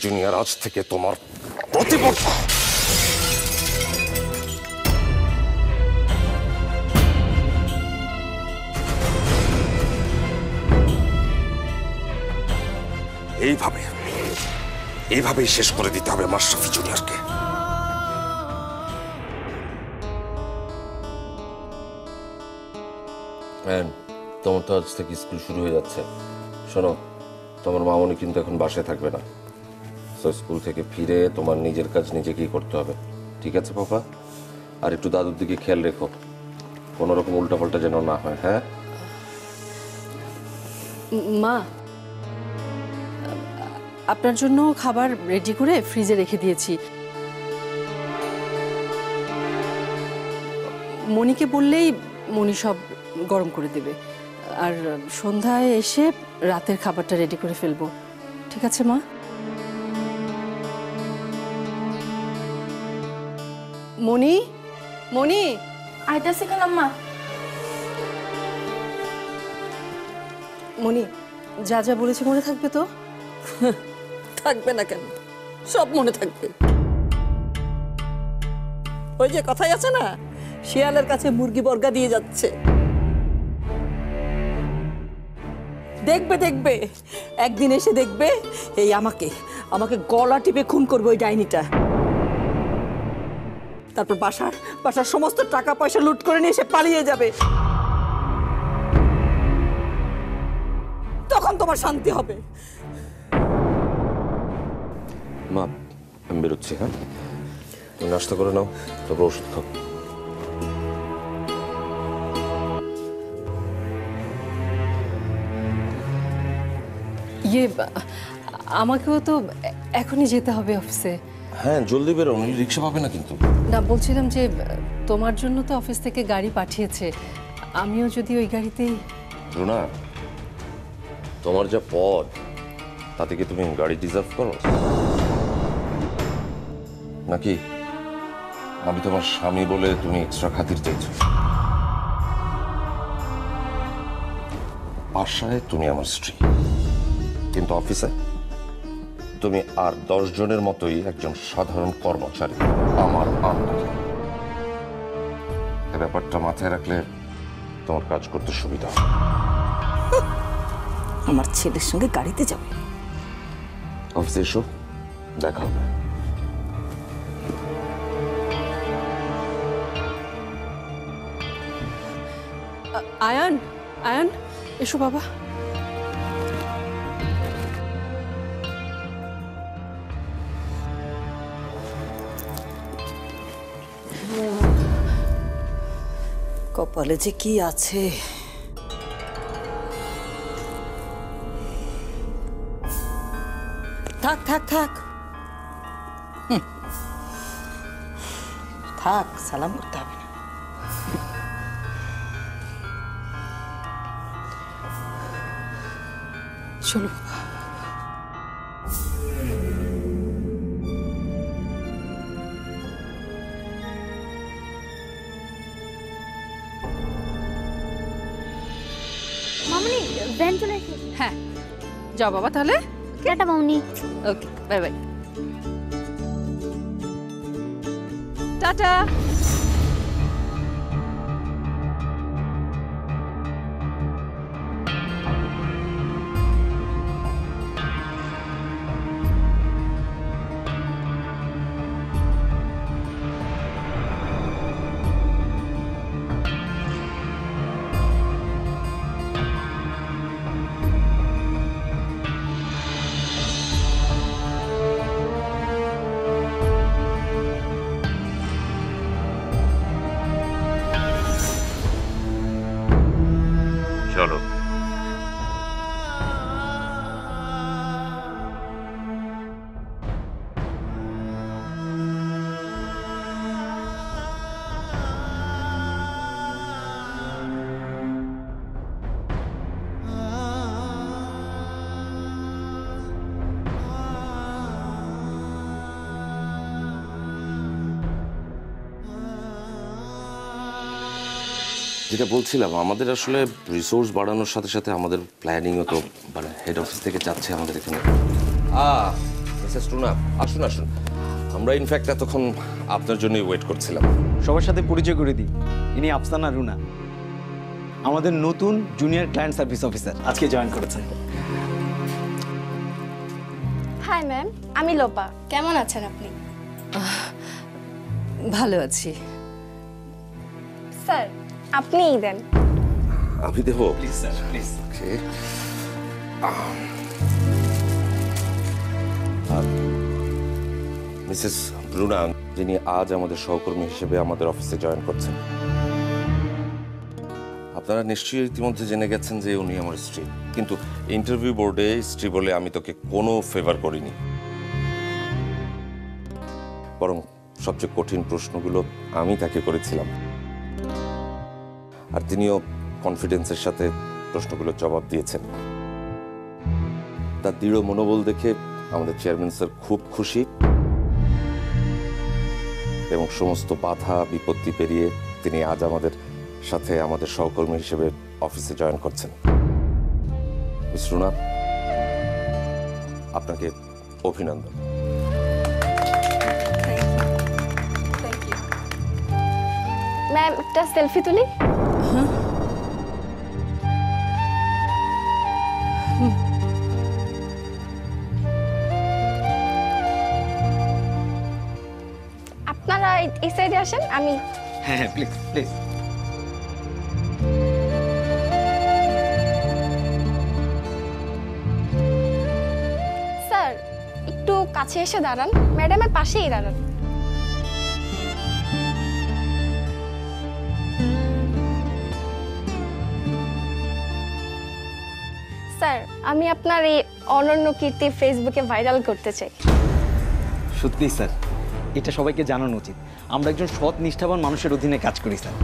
Junior আজ থেকে তোমার প্রতিপক্ষ। এইভাবেই শেষ করে দিতে হবে মাশরাফি জুনিয়রকে। তোমার তো আজ থেকে স্কুল শুরু হয়ে যাচ্ছে। শোনো, তোমার মামনি কিন্তু এখন বাসায় থাকবে না। তো স্কুল থেকে ফিরে তোমার নিজের কাজ নিজেকেই করতে হবে, ঠিক আছে পাপা? আর একটু দাদুর দিকে খেয়াল রেখো, কোনো রকম উল্টাপাল্টা যেন না হয়। হ্যাঁ মা, আপনার জন্য খাবার রেডি করে ফ্রিজে রেখে দিয়েছি। মনিকে বললেই মনি সব গরম করে দেবে, আর সন্ধ্যায় এসে রাতের খাবারটা রেডি করে ফেলবো, ঠিক আছে মা? মনি, মনি আইতাছি খালাম্মা। মনি, যা যা বলেছি মনে থাকবে তো? থাকবে না কেন, সব মনে থাকবে। ওই যে কথাই আছে না, শিয়ালের কাছে মুরগি বর্গা দিয়ে যাচ্ছে। দেখবে দেখবে, একদিন এসে দেখবে এই আমাকে গলা টিপে খুন করবে ওই ডাইনিটা। তারপর বাসার সমস্ত টাকা পয়সা লুট করে নিয়ে এসে পালিয়ে যাবে। তখন তোমার শান্তি হবে। মা, আমি বেরোচ্ছি। হ্যাঁ, তুমি নাস্তা করে নাও, তারপর ওষুধ খাও। আমাকেও তো এখনই যেতে হবে অফিসে। হ্যাঁ, জলদি বেরো, রিক্সা পাবে না কিন্তু। না, বলছিলাম যে তোমার জন্য তো অফিস থেকে গাড়ি পাঠিয়েছে, আমিও যদি ওই গাড়িতেই। রুনা, তোমার যা পদ, তাতে কি তুমি গাড়ি ডিজার্ভ করো নাকি? আমি তোমার স্বামী বলে তুমি এক্সট্রা খাতির চাইছো। বাসায় তুমি আমার স্ত্রী, কিন্তু অফিসে তুমি আর 10 জনের মতোই একজন সাধারণ কর্মচারী, আমার আন্ডারে। এই ব্যাপারটা মাথায় রাখলে তোমার কাজ করতে সুবিধা হবে। আমার ছেলের সঙ্গে গাড়িতে যাবে। অফিসে এসো, দেখা হবে। আয়ান, আয়ান এসো বাবা। কপালে যে কি আছে। থাক থাক থাক থাক, সালাম করতে হবে না। চলো বাবা। মামনি ভ্যান চলে এসেছে। হ্যাঁ, যাও বাবা তাহলে। টাটা মামনি। ওকে, বাই বাই। টাটা। চলো। যেটা বলছিলাম, আমাদের আসলে রিসোর্স বাড়ানোর সাথে সাথে আমাদের প্ল্যানিংও তো মানে হেড অফিস থেকে যাচ্ছে আমাদের এখানে। মিসেস রুনা, আসুন আসুন। আমরা ইনফ্যাক্ট এতক্ষণ আপনার জন্যই ওয়েট করছিলাম। সবার সাথে পরিচয় করে দিই, ইনি আফসানা রুনা, আমাদের নতুন জুনিয়র ক্লায়েন্ট সার্ভিস অফিসার, আজকে জয়েন করেছে। হাই ম্যাম, আমি লোপা। কেমন আছেন আপনি? ভালো আছি। স্যার, আপনিই দেন। আমি দেবো? Please sir, please. Okay. Mrs Runa, যিনি আজ আমাদের সহকর্মী হিসেবে আমাদের অফিসে জয়েন করছেন, আপনারা নিশ্চয়ই ইতিমধ্যে জেনে গেছেন যে উনি আমার স্ত্রী। কিন্তু ইন্টারভিউ বোর্ডে স্ত্রী বলে আমি তোকে কোনো ফেভার করিনি, বরং সবচেয়ে কঠিন প্রশ্নগুলো আমি তাকে করেছিলাম, আর তিনিও কনফিডেন্সের সাথে প্রশ্নগুলোর জবাব দিয়েছেন। তার দৃঢ় মনোবল দেখে আমাদের চেয়ারম্যান স্যার খুব খুশি এবং সমস্ত বাধা বিপত্তি পেরিয়ে তিনি আজ আমাদের সাথে আমাদের সহকর্মী হিসেবে অফিসে জয়েন করছেন। মিস রুনা, আপনাকে অভিনন্দন। ম্যাম, একটা সেলফি তুলি। আপনারা এই সাইডে আসেন, আমি হ্যাঁ হ্যাঁ, প্লিজ প্লিজ। স্যার একটু কাছে এসে দাঁড়ান, ম্যাডামের পাশেই দাঁড়ান। স্যার, আমি আপনার এই অনন্য কীর্তি ফেসবুকে ভাইরাল করতে চাই। সত্যি স্যার, এটা সবাইকে জানানো উচিত। আমরা একজন সৎ নিষ্ঠাবান মানুষের অধীনে কাজ করি স্যার।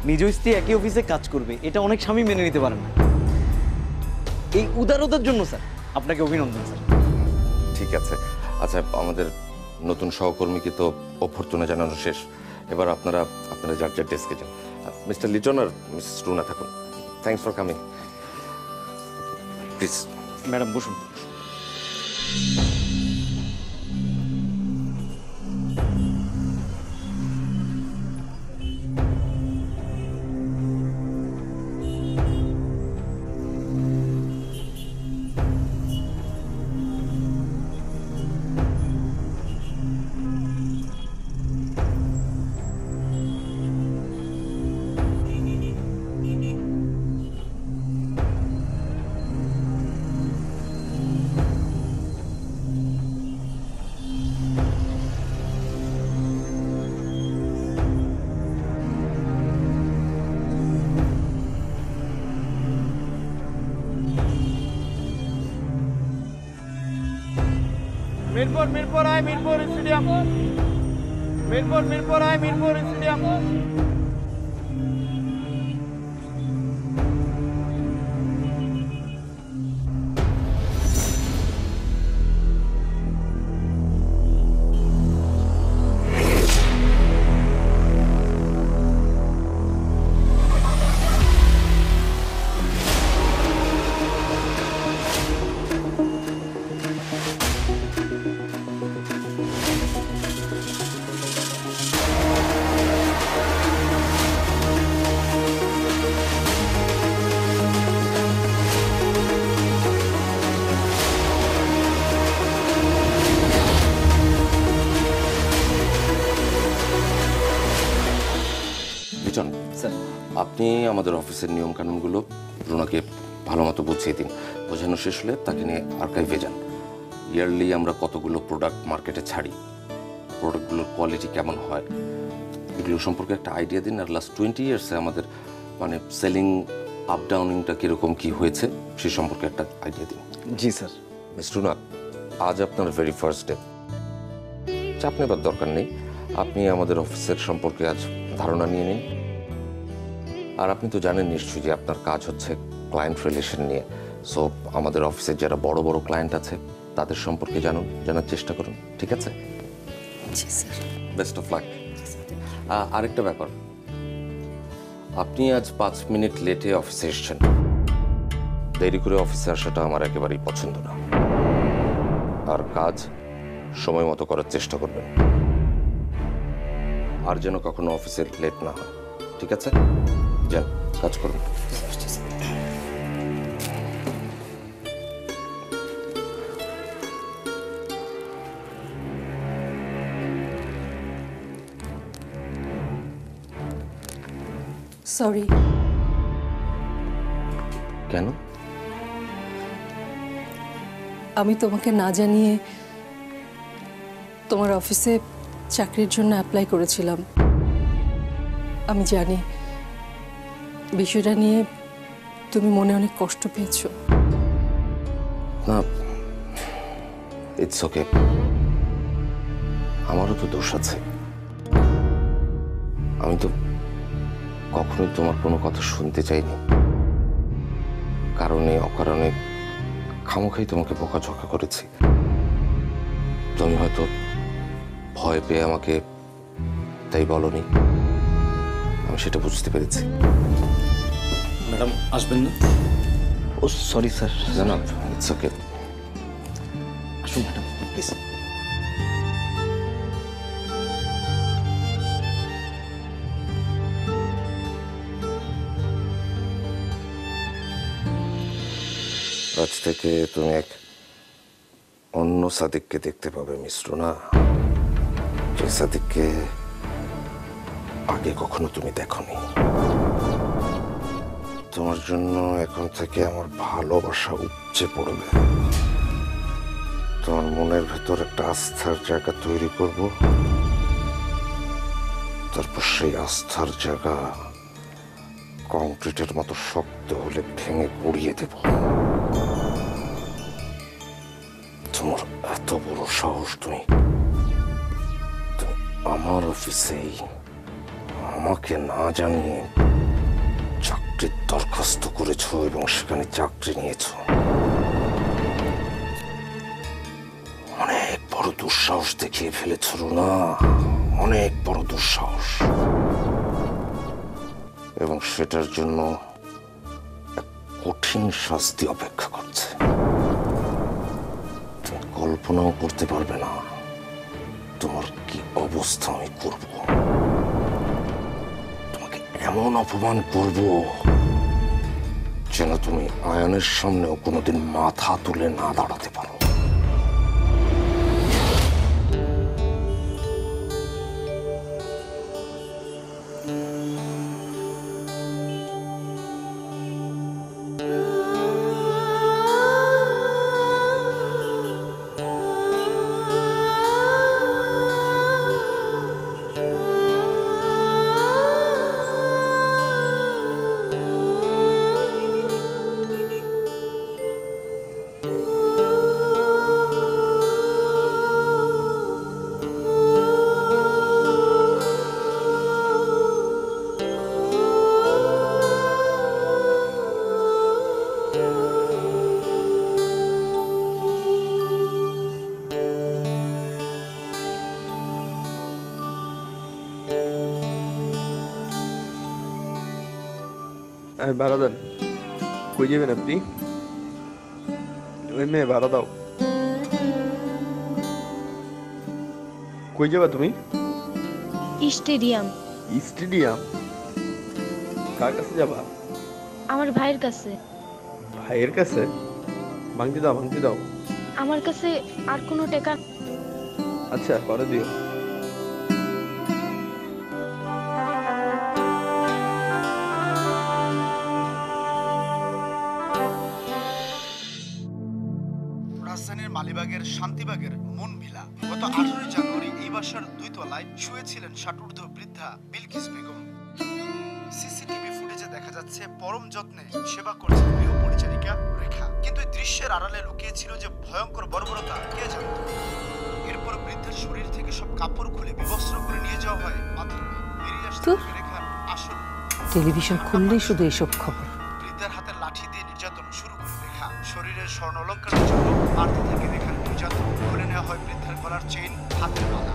নিজ স্ত্রী একই অফিসে কাজ করবে, এটা অনেক স্বামী মেনে নিতে পারেন না। এই উদারতার জন্য স্যার আপনাকে অভিনন্দন স্যার। ঠিক আছে, আচ্ছা, আমাদের নতুন সহকর্মীকে তো অভ্যর্থনা জানানো শেষ। এবার আপনারা যার যার ডেস্কে যান। মিস্টার লিটন আর মিসেস রুনা থাকুন। Thanks for coming. Please. Madam বসুন। মিরপুর আয় মিরপুর স্টেডিয়াম। মিরপুর আয় মিরপুর স্টেডিয়াম। লিটন স্যার, আপনি আমাদের অফিসের নিয়মকানুনগুলো রুনাকে ভালো মতো বুঝিয়ে দিন। বোঝানো শেষ হলে তাকে নিয়ে আর্কাইভে যান। ইয়ারলি আমরা কতগুলো প্রোডাক্ট মার্কেটে ছাড়ি, প্রোডাক্টগুলোর কোয়ালিটি কেমন হয়, এগুলো সম্পর্কে একটা আইডিয়া দিন। আর লাস্ট 20 ইয়ার্সে আমাদের মানে সেলিং আপ ডাউনিংটা কীরকম কী হয়েছে সে সম্পর্কে একটা আইডিয়া দিন। জি স্যার। মিস রুনা, আজ আপনার ভেরি ফার্স্ট ডে। চাপ নেবার দরকার নেই, আপনি আমাদের অফিসের সম্পর্কে আজ ধারণা নিয়ে নিন। আর আপনি তো জানেন নিশ্চয়ই যে আপনার কাজ হচ্ছে ক্লায়েন্ট রিলেশন নিয়ে। সো আমাদের অফিসের যারা বড় বড় ক্লায়েন্ট আছে তাদের সম্পর্কে জানার চেষ্টা করুন, ঠিক আছে? জি স্যার। Best of luck. আরেকটা ব্যাপার, আপনি আজ 5 মিনিট লেটে অফিসে এসেছেন। দেরি করে অফিসে আসাটা আমার একেবারেই পছন্দ না। আর কাজ সময় মতো করার চেষ্টা করবেন। আর যেন কখনো অফিসে লেট না হয়, ঠিক আছে? যান, কাজ করুন। সরি। কেন? আমি তোমাকে না জানিয়ে তোমার অফিসে চাকরির জন্য অ্যাপ্লাই করেছিলাম। আমি জানি বিষয়টা নিয়ে তুমি মনে অনেক কষ্ট পেয়েছো। না, ইটস ওকে। আমারও তো দোষ আছে। আমি তো কখনোই তোমার কোনো কথা শুনতে চাইনি। কারণে অকারণে খামোখাই তোমাকে বকাঝকা করেছি। তুমি হয়তো ভয় পেয়ে আমাকে তাই বলনি, আমি সেটা বুঝতে পেরেছি। ম্যাডাম আসবেন না? ও সরি স্যার। না না, ইটস ওকে। আসুন ম্যাডাম প্লিজ। আজ থেকে তুমি এক অন্য সাদিককে দেখতে পাবে মিশ্র, না যে সাদিককে আগে কখনো তুমি দেখোনি। তোমার জন্য এখন থেকে আমার ভালোবাসা উপচে পড়বে। তোমার মনের ভেতর একটা আস্থার জায়গা তৈরি করব, তারপর সেই আস্থার জায়গা কংক্রিটের মতো শক্ত হলে ভেঙে গুঁড়িয়ে দেব। তোমার এত বড় সাহস, তুমি আমার অফিসেই আমাকে না জানিয়ে চাকরির দরখাস্ত করেছো এবং সেখানে চাকরি নিয়েছো। অনেক বড় দুঃসাহস দেখিয়ে ফেলেছ রুনা, অনেক বড় দুঃসাহস। এবং সেটার জন্য এক কঠিন শাস্তি অপেক্ষা করছে। তুমি কল্পনাও করতে পারবে না তোমার কি অবস্থা আমি করব। তোমাকে এমন অপমান করব যেন তুমি আয়নের সামনেও কোনোদিন মাথা তুলে না দাঁড়াতে পারো। ভাড়া দেন। কই যাবেন আপনি? ওই মেয়ে ভাড়া দাও। কই যাবা তুমি? স্টেডিয়াম। স্টেডিয়াম? কার কাছে যাবা? আমার ভাইয়ের কাছে। ভাইয়ের কাছে? ভাঙতি দাও, ভাঙতি দাও। আমার কাছে আর কোনো টাকা। আচ্ছা, পরে দিও। রাজধানীর মালিবাগের শান্তিবাগের মন ভিলা গত 18 জানুয়ারি এই বাসার 2 তলায় শুয়েছিলেন 60 বৃদ্ধা বিলকিস বেগম। সিসিটিভি ফুটেজে দেখা যাচ্ছে পরম যত্নে সেবা করছেন গৃহ পরিচারিকা রেখা। কিন্তু এই দৃশ্যের আড়ালে লুকিয়ে ছিল যে ভয়ঙ্কর বর্বরতা কে জানত। এরপর বৃদ্ধার শরীর থেকে সব কাপড় খুলে বিবস্ত্র করে নিয়ে যাওয়া হয় বাথরুমে। বেরিয়ে আসতে রেখার আসল টেলিভিশন খুললেই শুধু এসব খবর। বৃদ্ধার হাতে লাঠি দিয়ে নির্যাতন শুরু করে রেখা। শরীরের স্বর্ণ অলঙ্কারের জন্য বাড়তে থাকে রেখার নির্যাতন। খুলে নেওয়া হয় বৃদ্ধার গলার চেইন, হাতের মালা।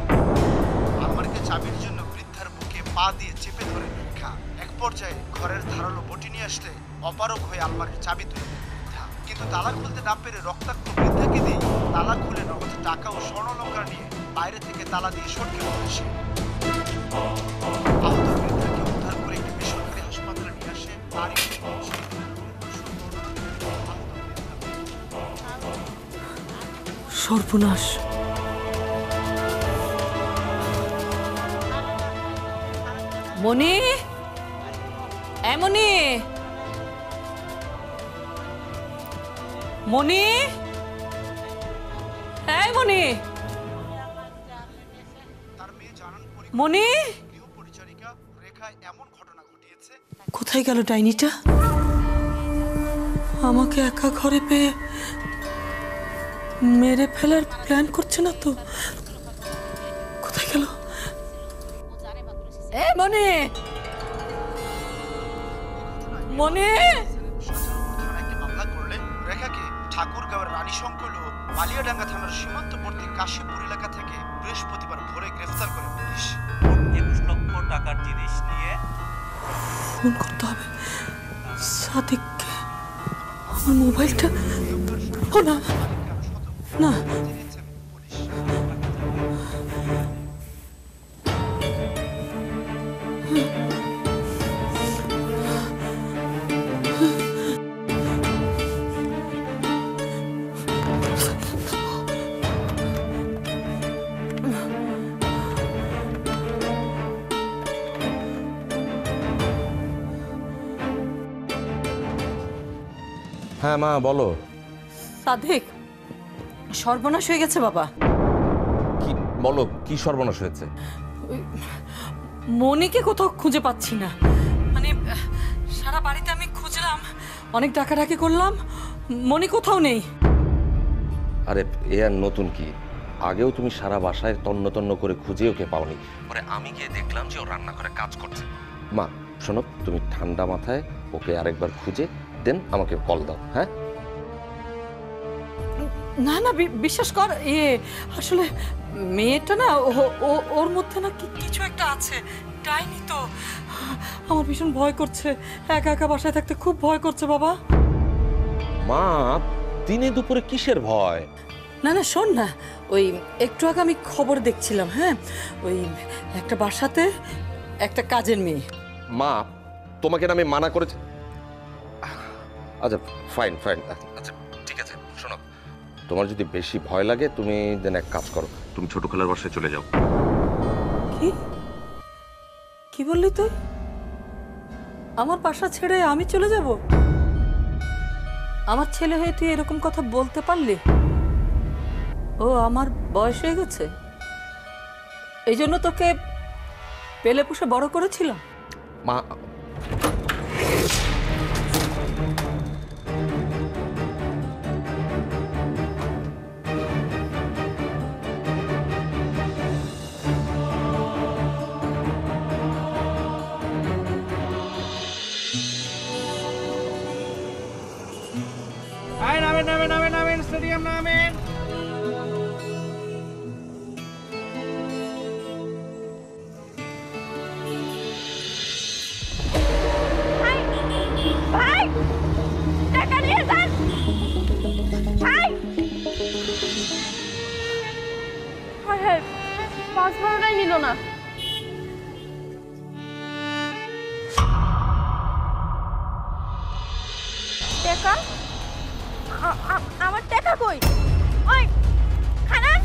আলমারিতে চাবির জন্য বৃদ্ধার বুকে পা দিয়ে চেপে ধরে রেখা। এক পর্যায়ে ঘরের ধারালো বটি নিয়ে আসলে অপারগ হয়ে আলমারির চাবি তুলে দেন বৃদ্ধা। কিন্তু তালা খুলতে না পেরে রক্তাক্ত বৃদ্ধাকে দিয়ে তালা খুলে নগদ টাকা ও স্বর্ণালঙ্কার নিয়ে বাইরে থেকে তালা দিয়ে সটকে পড়ে সে। আহত বৃদ্ধাকে উদ্ধার করে একটি বেসরকারি হাসপাতালে নিয়ে আসে তারই সর্বনাশ। মনি, এমনি মনি, এই মনি, তার মেয়ে জানান মনি, গৃহ পরিচারিকা রেখা এমন ঘটনা ঘটিয়েছে। কোথায় গেল ডাইনিটা? আমাকে একা ঘরে পেয়ে মেরে ফেলার প্ল্যান করছে না তো? কোথায় গেল? এ মনি, মনি, থানায় একটি মামলা করলে রেখাকে ঠাকুরগাঁওয়ের রানীশঙ্কল ও মালিয়াডাঙ্গা থানার সীমান্তবর্তী কাশীপুর এলাকা থেকে বৃহস্পতিবার ভোরে গ্রেফতার করে পুলিশ। 21 লক্ষ টাকার জিনিস নিয়ে ফোন করতে হবে সাদিককে। আমার মোবাইলটা, ও না না, হ্যাঁ মা বলো। সাদিক, সর্বনাশ হয়ে গেছে বাবা। কি বলো, কি সর্বনাশ হয়েছে? মনিকে কোথাও খুঁজে পাচ্ছি না। মানে সারা বাড়িতে আমি খুঁজলাম, অনেক ডাকাডাকি করলাম, মনি কোথাও নেই। আরে এ আর নতুন কি, আগেও তুমি সারা বাসায় তন্ন তন্ন করে খুঁজে ওকে পাওনি। পরে আমি গিয়ে দেখলাম যে ও রান্নাঘরে কাজ করছে। মা শোনো, তুমি ঠান্ডা মাথায় ওকে আরেকবার খুঁজে দেন আমাকে কল দাও। হ্যাঁ না না, বিশ্বাস কর, আসলে মেয়েটা না, ওর মধ্যে না কিছু একটা আছে। ডাইনি তো। আমার ভীষণ ভয় করছে, একা একা বাসায় থাকতে খুব ভয় করছে বাবা। মা দিনে দুপুরে কিসের ভয়? না না, শোন না, ওই একটু আগে আমি খবর দেখছিলাম। হ্যাঁ, ওই একটা বাসাতে একটা কাজের মেয়ে। মা তোমাকে না আমি মানা করেছি। আচ্ছা ফাইন ফাইন, আচ্ছা ঠিক আছে। শোনো, তোমার যদি বেশি ভয় লাগে তুমি দেন এক কাজ করো, তুমি ছোট খালার বাসায় চলে যাও। কি কি বললি তুই? আমার বাসা ছেড়ে আমি চলে যাব? আমার ছেলে হয়ে তুই এরকম কথা বলতে পারলি? ও আমার বয়স হয়ে গেছে, এই জন্য তোকে পেলে পুষে বড় করেছিলাম। মা নামেন স্টেডিয়াম নামেন। ভাই টাকা নিয়ে যান ভাই। হায় হায়, 5-12টাই নিল না। টাকা? আমার টাকা কই? ওই খানান।